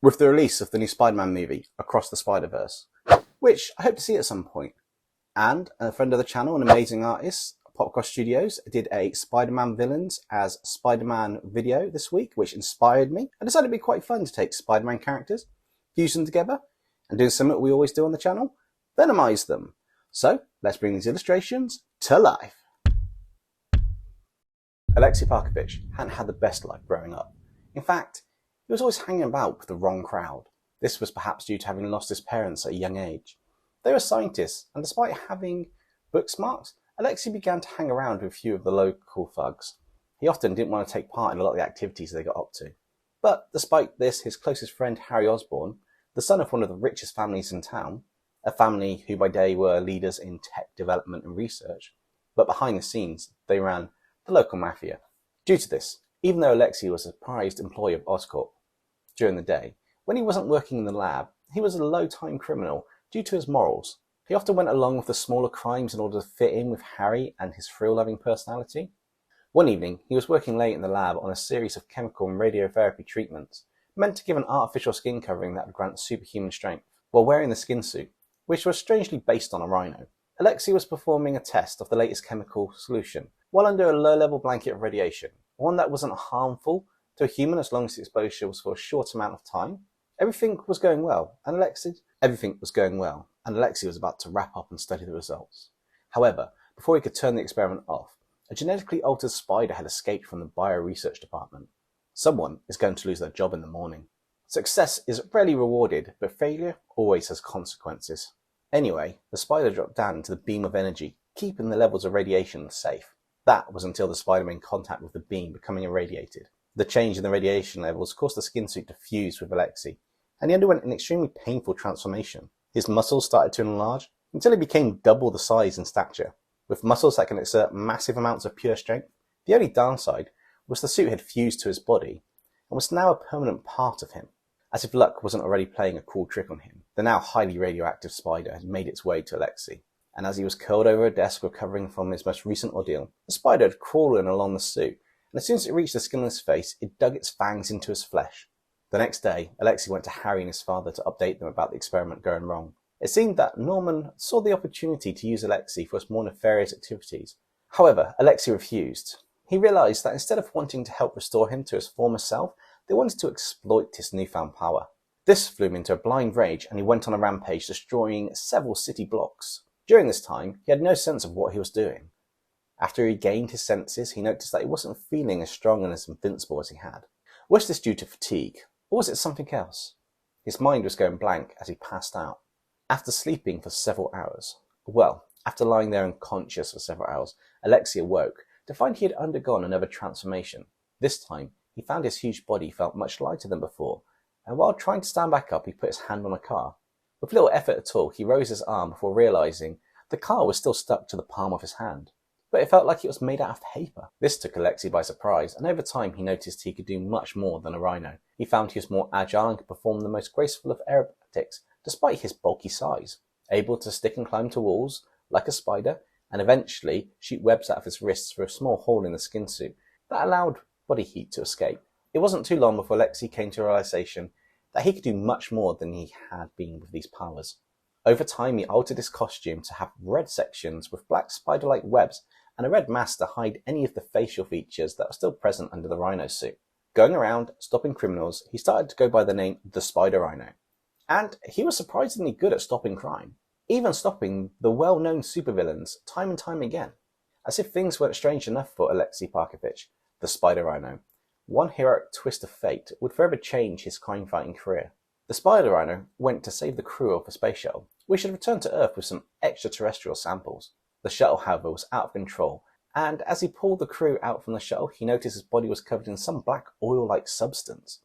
with the release of the new Spider-Man movie, Across the Spider-Verse, which I hope to see at some point. And a friend of the channel, an amazing artist, Popcross Studios, did a Spider-Man Villains as Spider-Man video this week, which inspired me. I decided it'd be quite fun to take Spider-Man characters, fuse them together, and do something we always do on the channel, venomize them. So let's bring these illustrations to life. Aleksei Parkervich hadn't had the best life growing up. In fact, he was always hanging about with the wrong crowd. This was perhaps due to having lost his parents at a young age. They were scientists, and despite having book smarts, Aleksei began to hang around with a few of the local thugs. He often didn't want to take part in a lot of the activities they got up to. But despite this, his closest friend Harry Osborn, the son of one of the richest families in town, a family who by day were leaders in tech development and research, but behind the scenes they ran the local mafia. Due to this, even though Aleksei was a prized employee of Oscorp during the day, when he wasn't working in the lab, he was a low-time criminal due to his morals. He often went along with the smaller crimes in order to fit in with Harry and his thrill-loving personality. One evening, he was working late in the lab on a series of chemical and radiotherapy treatments meant to give an artificial skin covering that would grant superhuman strength, while wearing the skin suit, which was strangely based on a rhino. Aleksei was performing a test of the latest chemical solution while under a low-level blanket of radiation, one that wasn't harmful to a human as long as the exposure was for a short amount of time. Everything was going well, and Aleksei was about to wrap up and study the results. However, before he could turn the experiment off, a genetically altered spider had escaped from the bio-research department. Someone is going to lose their job in the morning. Success is rarely rewarded, but failure always has consequences. Anyway, the spider dropped down into the beam of energy, keeping the levels of radiation safe. That was until the spider made contact with the beam, becoming irradiated. The change in the radiation levels caused the skin suit to fuse with Aleksei, and he underwent an extremely painful transformation. His muscles started to enlarge until he became double the size in stature, with muscles that can exert massive amounts of pure strength. The only downside was the suit had fused to his body and was now a permanent part of him. As if luck wasn't already playing a cool trick on him, the now highly radioactive spider had made its way to Aleksei, and as he was curled over a desk recovering from his most recent ordeal, the spider had crawled in along the suit, and as soon as it reached the skinless face, it dug its fangs into his flesh. The next day, Aleksei went to Harry and his father to update them about the experiment going wrong. It seemed that Norman saw the opportunity to use Aleksei for his more nefarious activities. However, Aleksei refused. He realized that instead of wanting to help restore him to his former self, they wanted to exploit his newfound power. This flew him into a blind rage, and he went on a rampage, destroying several city blocks. During this time, he had no sense of what he was doing. After he gained his senses, he noticed that he wasn't feeling as strong and as invincible as he had. Was this due to fatigue, or was it something else? His mind was going blank as he passed out. After sleeping for several hours, after lying there unconscious for several hours, Aleksei awoke to find he had undergone another transformation. This time, he found his huge body felt much lighter than before, and while trying to stand back up, he put his hand on a car. With little effort at all, he rose his arm before realizing the car was still stuck to the palm of his hand, but it felt like it was made out of paper. This took Aleksei by surprise, and over time he noticed he could do much more than a rhino. He found he was more agile and could perform the most graceful of aerobatics despite his bulky size, able to stick and climb to walls like a spider, and eventually shoot webs out of his wrists through a small hole in the skin suit that allowed body heat to escape. It wasn't too long before Aleksei came to a realization that he could do much more than he had been with these powers. Over time, he altered his costume to have red sections with black spider-like webs and a red mask to hide any of the facial features that were still present under the rhino suit. Going around stopping criminals, he started to go by the name the Spider Rhino. And he was surprisingly good at stopping crime, even stopping the well-known supervillains time and time again. As if things weren't strange enough for Aleksei Parkervich, the Spider Rhino, one heroic twist of fate would forever change his crime-fighting career. The Spider Rhino went to save the crew of a space shuttle, which had returned to Earth with some extraterrestrial samples. The shuttle, however, was out of control, and as he pulled the crew out from the shuttle, he noticed his body was covered in some black oil-like substance.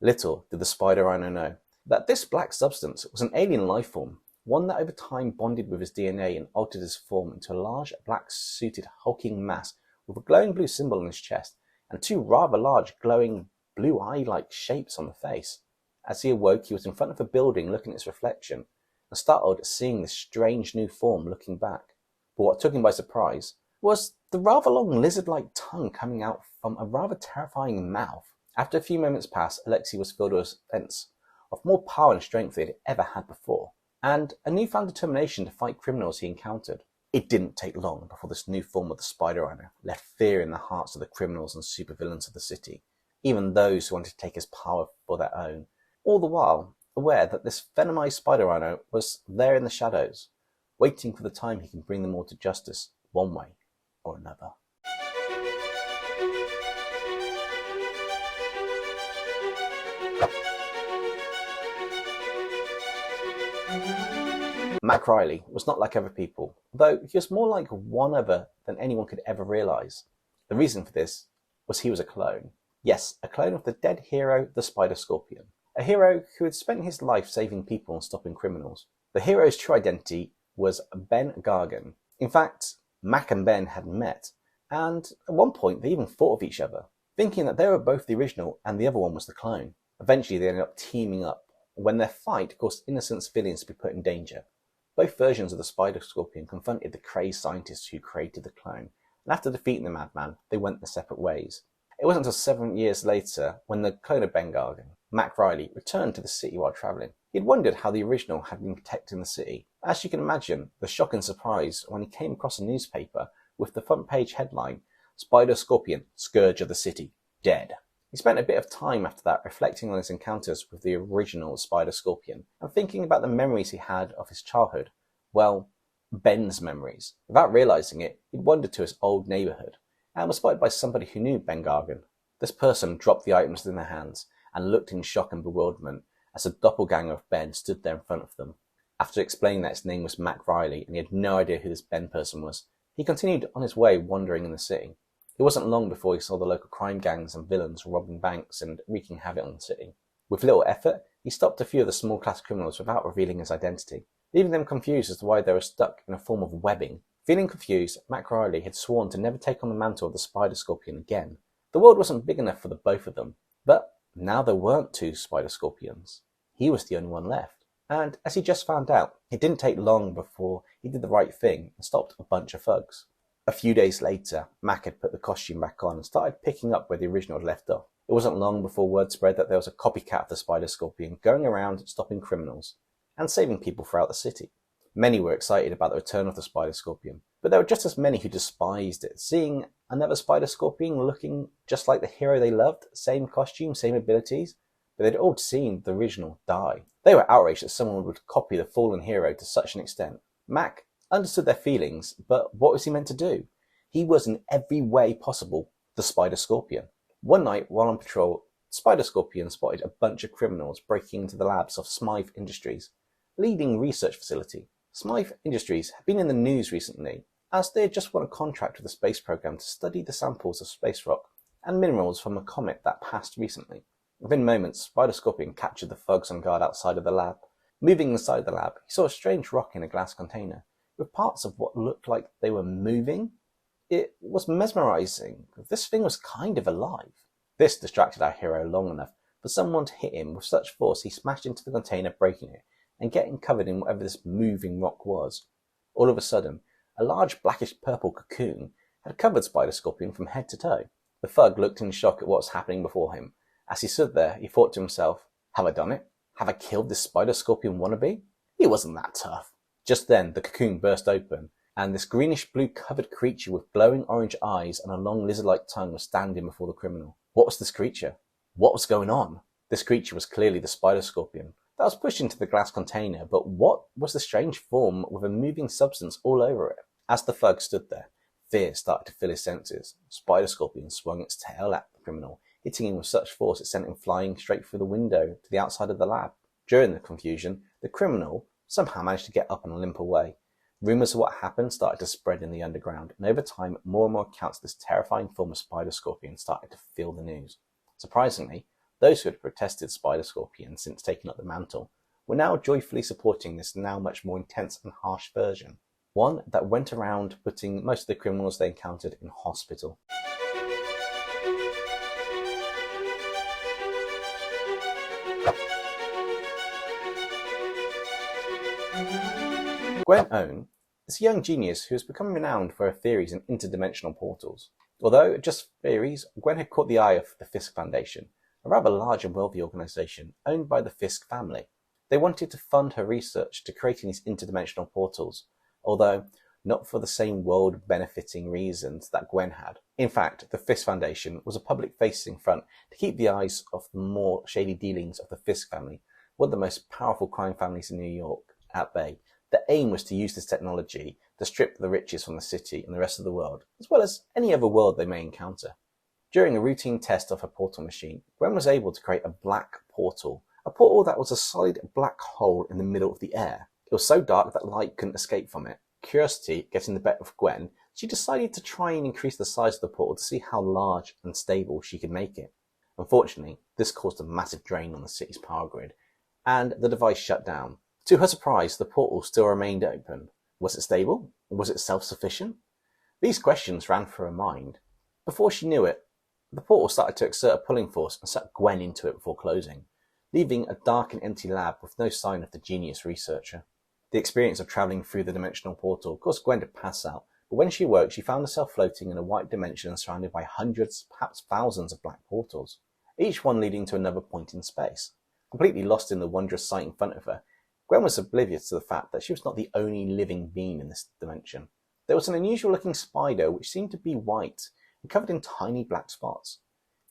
Little did the Spider Rhino know that this black substance was an alien life form, one that over time bonded with his DNA and altered his form into a large, black-suited, hulking mass with a glowing blue symbol on his chest, and two rather large, glowing, blue eye-like shapes on the face. As he awoke, he was in front of a building looking at his reflection, and startled at seeing this strange new form looking back. But what took him by surprise was the rather long lizard-like tongue coming out from a rather terrifying mouth. After a few moments passed, Aleksei was filled with suspense. of more power and strength than he'd ever had before, and a newfound determination to fight criminals he encountered. It didn't take long before this new form of the Spider Rhino left fear in the hearts of the criminals and supervillains of the city, even those who wanted to take his power for their own, all the while aware that this venomized Spider Rhino was there in the shadows, waiting for the time he can bring them all to justice one way or another. Mac Riley was not like other people, though he was more like one other than anyone could ever realise. The reason for this was he was a clone. Yes, a clone of the dead hero, the Spider Scorpion. A hero who had spent his life saving people and stopping criminals. The hero's true identity was Ben Gargan. In fact, Mac and Ben had met, and at one point they even fought with each other, thinking that they were both the original and the other one was the clone. Eventually they ended up teaming up, when their fight caused innocent civilians to be put in danger. Both versions of the Spider Scorpion confronted the crazed scientists who created the clone, and after defeating the madman, they went their separate ways. It wasn't until 7 years later, when the clone of Ben Gargan, Mac Riley, returned to the city while travelling. He'd wondered how the original had been protecting the city. As you can imagine, the shock and surprise when he came across a newspaper with the front page headline, Spider Scorpion, Scourge of the City, Dead. He spent a bit of time after that reflecting on his encounters with the original Spider Scorpion and thinking about the memories he had of his childhood. Well, Ben's memories. Without realising it, he'd wandered to his old neighbourhood and was spotted by somebody who knew Ben Gargan. This person dropped the items in their hands and looked in shock and bewilderment as a doppelganger of Ben stood there in front of them. After explaining that his name was Mac Riley and he had no idea who this Ben person was, he continued on his way wandering in the city. It wasn't long before he saw the local crime gangs and villains robbing banks and wreaking havoc on the city. With little effort, he stopped a few of the small class criminals without revealing his identity, leaving them confused as to why they were stuck in a form of webbing. Feeling confused, Mac Riley had sworn to never take on the mantle of the Spider Scorpion again. The world wasn't big enough for the both of them, but now there weren't two Spider Scorpions. He was the only one left. And as he just found out, it didn't take long before he did the right thing and stopped a bunch of thugs. A few days later, Mac had put the costume back on and started picking up where the original had left off. It wasn't long before word spread that there was a copycat of the Spider Scorpion going around stopping criminals and saving people throughout the city. Many were excited about the return of the Spider Scorpion, but there were just as many who despised it, seeing another Spider Scorpion looking just like the hero they loved, same costume, same abilities, but they'd all seen the original die. They were outraged that someone would copy the fallen hero to such an extent. Mac understood their feelings, but what was he meant to do? He was in every way possible the Spider Scorpion. One night, while on patrol, Spider Scorpion spotted a bunch of criminals breaking into the labs of Smythe Industries, a leading research facility. Smythe Industries had been in the news recently, as they had just won a contract with the space program to study the samples of space rock and minerals from a comet that passed recently. Within moments, Spider Scorpion captured the thugs on guard outside of the lab. Moving inside the lab, he saw a strange rock in a glass container, with parts of what looked like they were moving. It was mesmerizing. This thing was kind of alive. This distracted our hero long enough for someone to hit him with such force he smashed into the container, breaking it, and getting covered in whatever this moving rock was. All of a sudden, a large blackish-purple cocoon had covered Spider Scorpion from head to toe. The thug looked in shock at what was happening before him. As he stood there, he thought to himself, have I done it? Have I killed this Spider Scorpion wannabe? He wasn't that tough. Just then, the cocoon burst open, and this greenish-blue covered creature with glowing orange eyes and a long lizard-like tongue was standing before the criminal. What was this creature? What was going on? This creature was clearly the Spider Scorpion that was pushed into the glass container, but what was the strange form with a moving substance all over it? As the thug stood there, fear started to fill his senses. Spider Scorpion swung its tail at the criminal, hitting him with such force it sent him flying straight through the window to the outside of the lab. During the confusion, the criminal somehow managed to get up and limp away. Rumours of what happened started to spread in the underground, and over time, more and more accounts of this terrifying form of Spider Scorpion started to fill the news. Surprisingly, those who had protested Spider Scorpion since taking up the mantle were now joyfully supporting this now much more intense and harsh version, one that went around putting most of the criminals they encountered in hospital. Gwen Ohnn is a young genius who has become renowned for her theories in interdimensional portals. Although just theories, Gwen had caught the eye of the Fisk Foundation, a rather large and wealthy organisation owned by the Fisk family. They wanted to fund her research to creating these interdimensional portals, although not for the same world-benefiting reasons that Gwen had. In fact, the Fisk Foundation was a public-facing front to keep the eyes of the more shady dealings of the Fisk family, one of the most powerful crime families in New York, at bay. The aim was to use this technology to strip the riches from the city and the rest of the world, as well as any other world they may encounter. During a routine test of her portal machine, Gwen was able to create a black portal, a portal that was a solid black hole in the middle of the air. It was so dark that light couldn't escape from it. Curiosity getting the better of Gwen, she decided to try and increase the size of the portal to see how large and stable she could make it. Unfortunately, this caused a massive drain on the city's power grid, and the device shut down. To her surprise, the portal still remained open. Was it stable? Was it self-sufficient? These questions ran through her mind. Before she knew it, the portal started to exert a pulling force and sucked Gwen into it before closing, leaving a dark and empty lab with no sign of the genius researcher. The experience of travelling through the dimensional portal caused Gwen to pass out, but when she awoke, she found herself floating in a white dimension surrounded by hundreds, perhaps thousands of black portals, each one leading to another point in space. Completely lost in the wondrous sight in front of her, Gwen was oblivious to the fact that she was not the only living being in this dimension. There was an unusual-looking spider which seemed to be white and covered in tiny black spots.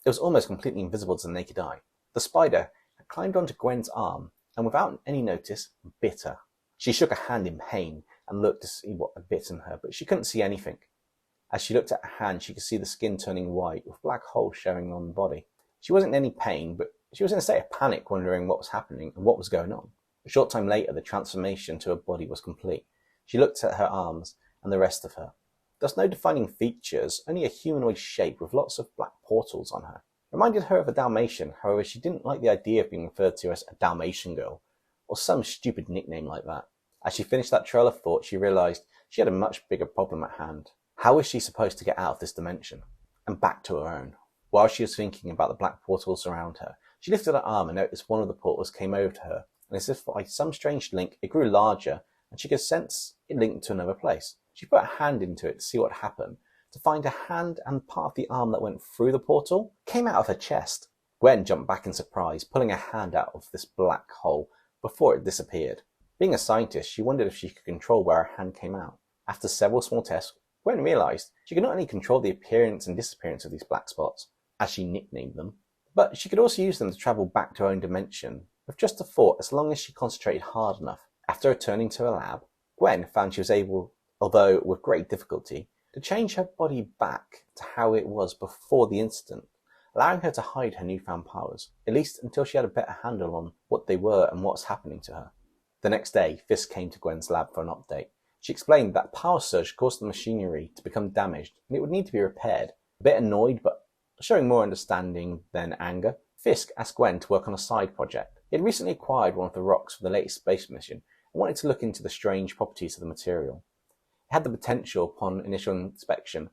It was almost completely invisible to the naked eye. The spider had climbed onto Gwen's arm and, without any notice, bit her. She shook her hand in pain and looked to see what had bitten her, but she couldn't see anything. As she looked at her hand, she could see the skin turning white with black holes showing on the body. She wasn't in any pain, but she was in a state of panic, wondering what was happening and what was going on. A short time later, the transformation to her body was complete. She looked at her arms and the rest of her. There was no defining features, only a humanoid shape with lots of black portals on her. It reminded her of a Dalmatian, however she didn't like the idea of being referred to as a Dalmatian girl, or some stupid nickname like that. As she finished that trail of thought, she realised she had a much bigger problem at hand. How was she supposed to get out of this dimension and back to her own? While she was thinking about the black portals around her, she lifted her arm and noticed one of the portals came over to her, and as if by some strange link, it grew larger, and she could sense it linked to another place. She put her hand into it to see what happened, to find a hand and part of the arm that went through the portal came out of her chest. Gwen jumped back in surprise, pulling her hand out of this black hole before it disappeared. Being a scientist, she wondered if she could control where her hand came out. After several small tests, Gwen realised she could not only control the appearance and disappearance of these black spots, as she nicknamed them, but she could also use them to travel back to her own dimension, with just a thought as long as she concentrated hard enough. After returning to her lab, Gwen found she was able, although with great difficulty, to change her body back to how it was before the incident, allowing her to hide her newfound powers, at least until she had a better handle on what they were and what was happening to her. The next day, Fisk came to Gwen's lab for an update. She explained that power surge caused the machinery to become damaged and it would need to be repaired. A bit annoyed, but showing more understanding than anger, Fisk asked Gwen to work on a side project. He had recently acquired one of the rocks for the latest space mission and wanted to look into the strange properties of the material. It had the potential, upon initial inspection,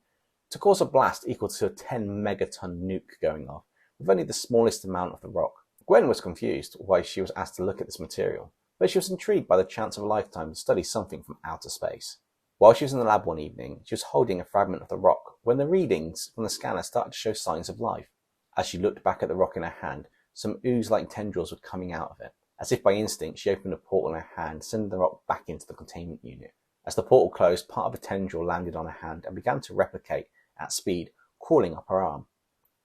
to cause a blast equal to a 10 megaton nuke going off, with only the smallest amount of the rock. Gwen was confused why she was asked to look at this material, but she was intrigued by the chance of a lifetime to study something from outer space. While she was in the lab one evening, she was holding a fragment of the rock when the readings from the scanner started to show signs of life. As she looked back at the rock in her hand, some ooze-like tendrils were coming out of it. As if by instinct, she opened a portal in her hand, sending the rock back into the containment unit. As the portal closed, part of a tendril landed on her hand and began to replicate at speed, crawling up her arm.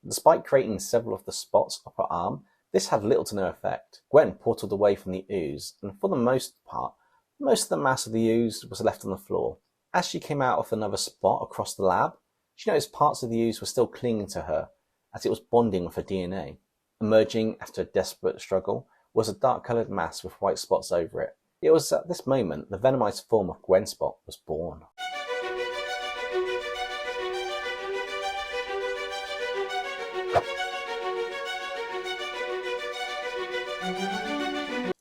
Despite creating several of the spots up her arm, this had little to no effect. Gwen portaled away from the ooze, and for the most part, most of the mass of the ooze was left on the floor. As she came out of another spot across the lab, she noticed parts of the ooze were still clinging to her, as it was bonding with her DNA. Emerging after a desperate struggle was a dark-coloured mass with white spots over it. It was at this moment the venomized form of Gwen Spot was born.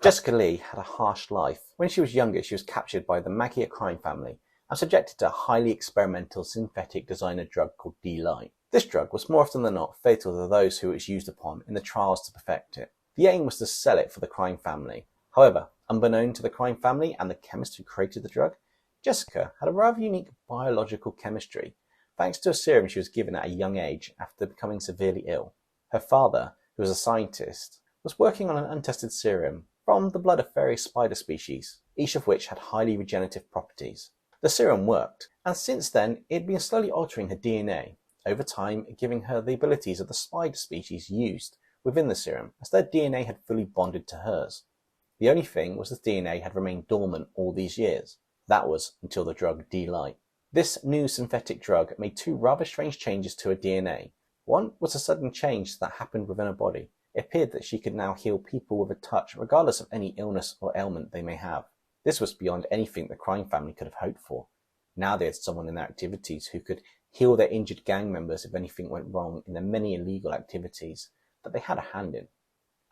Jessica Lee had a harsh life. When she was younger, she was captured by the Maggia crime family and subjected to a highly experimental synthetic designer drug called D-Light. This drug was more often than not fatal to those who it was used upon in the trials to perfect it. The aim was to sell it for the crime family. However, unbeknown to the crime family and the chemist who created the drug, Jessica had a rather unique biological chemistry, thanks to a serum she was given at a young age after becoming severely ill. Her father, who was a scientist, was working on an untested serum from the blood of various spider species, each of which had highly regenerative properties. The serum worked, and since then it had been slowly altering her DNA, over time giving her the abilities of the spider species used within the serum, as their DNA had fully bonded to hers. The only thing was the DNA had remained dormant all these years. That was until the drug D-Light. This new synthetic drug made two rather strange changes to her DNA. One was a sudden change that happened within her body. It appeared that she could now heal people with a touch, regardless of any illness or ailment they may have. This was beyond anything the crime family could have hoped for. Now they had someone in their activities who could heal their injured gang members if anything went wrong in the many illegal activities that they had a hand in.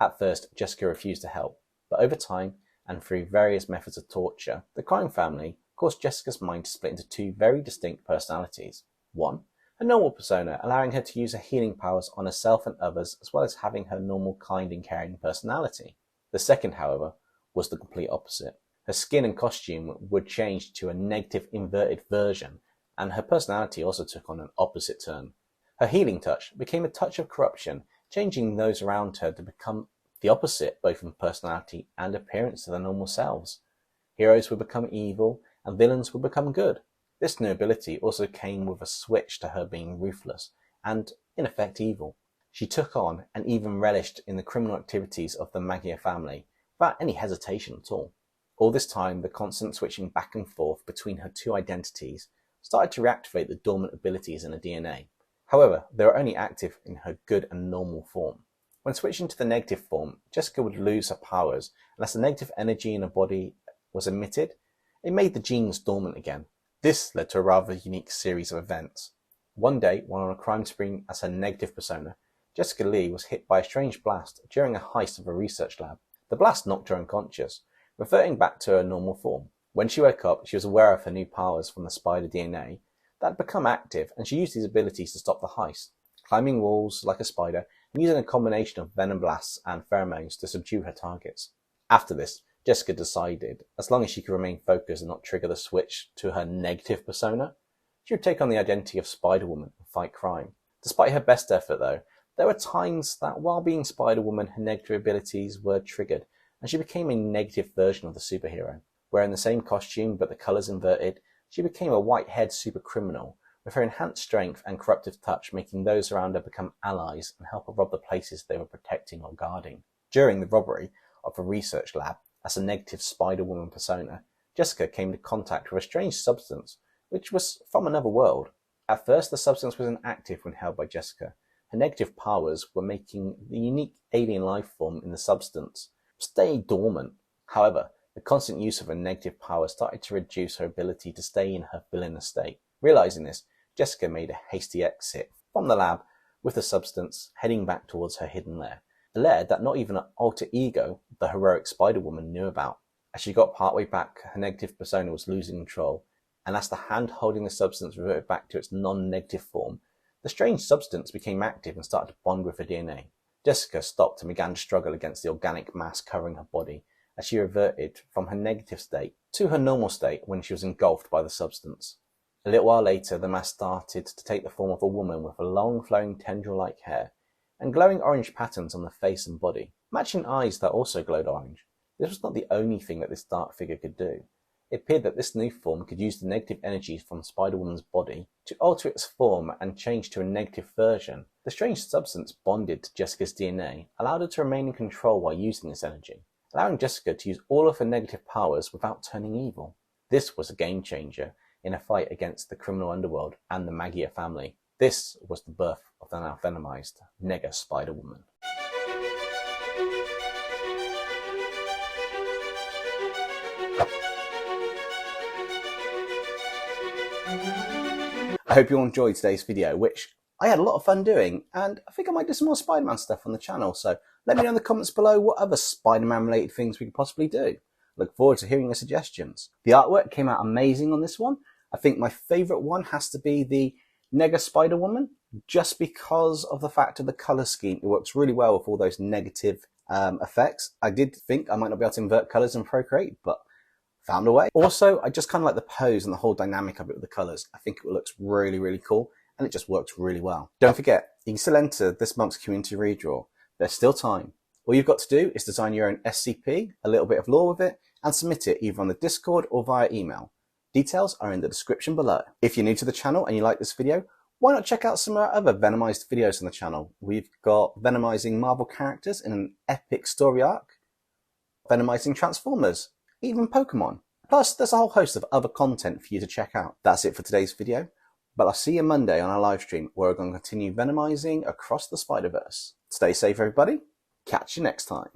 At first, Jessica refused to help, but over time, and through various methods of torture, the crime family caused Jessica's mind to split into two very distinct personalities. One, a normal persona, allowing her to use her healing powers on herself and others, as well as having her normal kind and caring personality. The second, however, was the complete opposite. Her skin and costume would change to a negative inverted version, and her personality also took on an opposite turn. Her healing touch became a touch of corruption, changing those around her to become the opposite, both in personality and appearance to their normal selves. Heroes would become evil, and villains would become good. This new ability also came with a switch to her being ruthless and, in effect, evil. She took on and even relished in the criminal activities of the Magia family, without any hesitation at all. All this time, the constant switching back and forth between her two identities started to reactivate the dormant abilities in her DNA. However, they were only active in her good and normal form. When switching to the negative form, Jessica would lose her powers unless the negative energy in her body was emitted. It made the genes dormant again. This led to a rather unique series of events. One day, while on a crime spree as her negative persona, Jessica Lee was hit by a strange blast during a heist of a research lab. The blast knocked her unconscious, reverting back to her normal form. When she woke up, she was aware of her new powers from the spider DNA that had become active, and she used these abilities to stop the heist, climbing walls like a spider and using a combination of venom blasts and pheromones to subdue her targets. After this, Jessica decided, as long as she could remain focused and not trigger the switch to her negative persona, she would take on the identity of Spider-Woman and fight crime. Despite her best effort though, there were times that while being Spider-Woman, her negative abilities were triggered, and she became a negative version of the superhero. Wearing the same costume but the colours inverted, she became a white-haired super criminal, with her enhanced strength and corruptive touch making those around her become allies and help her rob the places they were protecting or guarding. During the robbery of a research lab, as a negative Spider-Woman persona, Jessica came into contact with a strange substance, which was from another world. At first, the substance was inactive when held by Jessica. Her negative powers were making the unique alien life form in the substance stay dormant. However, the constant use of her negative powers started to reduce her ability to stay in her villainous state. Realizing this, Jessica made a hasty exit from the lab with the substance, heading back towards her hidden lair. A lair that not even an alter ego, the heroic Spider-Woman, knew about. As she got partway back, her negative persona was losing control, and as the hand holding the substance reverted back to its non-negative form, the strange substance became active and started to bond with her DNA. Jessica stopped and began to struggle against the organic mass covering her body as she reverted from her negative state to her normal state when she was engulfed by the substance. A little while later, the mass started to take the form of a woman with a long flowing tendril-like hair and glowing orange patterns on the face and body, matching eyes that also glowed orange. This was not the only thing that this dark figure could do. It appeared that this new form could use the negative energies from Spider-Woman's body to alter its form and change to a negative version. The strange substance bonded to Jessica's DNA allowed her to remain in control while using this energy, allowing Jessica to use all of her negative powers without turning evil. This was a game changer in a fight against the criminal underworld and the Magia family. This was the birth of the now venomized Nega Spider-Woman. I hope you all enjoyed today's video, which I had a lot of fun doing, and I think I might do some more Spider-Man stuff on the channel, so let me know in the comments below what other Spider-Man related things we could possibly do. Look forward to hearing your suggestions. The artwork came out amazing on this one. I think my favourite one has to be the Nega Spider-Woman, just because of the fact of the colour scheme. It works really well with all those negative effects. I did think I might not be able to invert colours in Procreate, but found a way. Also, I just kind of like the pose and the whole dynamic of it with the colours. I think it looks really, really cool, and it just works really well. Don't forget, you can still enter this month's community redraw. There's still time. All you've got to do is design your own SCP, a little bit of lore with it, and submit it either on the Discord or via email. Details are in the description below. If you're new to the channel and you like this video, why not check out some of our other Venomized videos on the channel? We've got Venomizing Marvel characters in an epic story arc, Venomizing Transformers, even Pokemon. Plus, there's a whole host of other content for you to check out. That's it for today's video, but I'll see you Monday on our live stream where we're going to continue venomizing across the Spider-Verse. Stay safe, everybody. Catch you next time.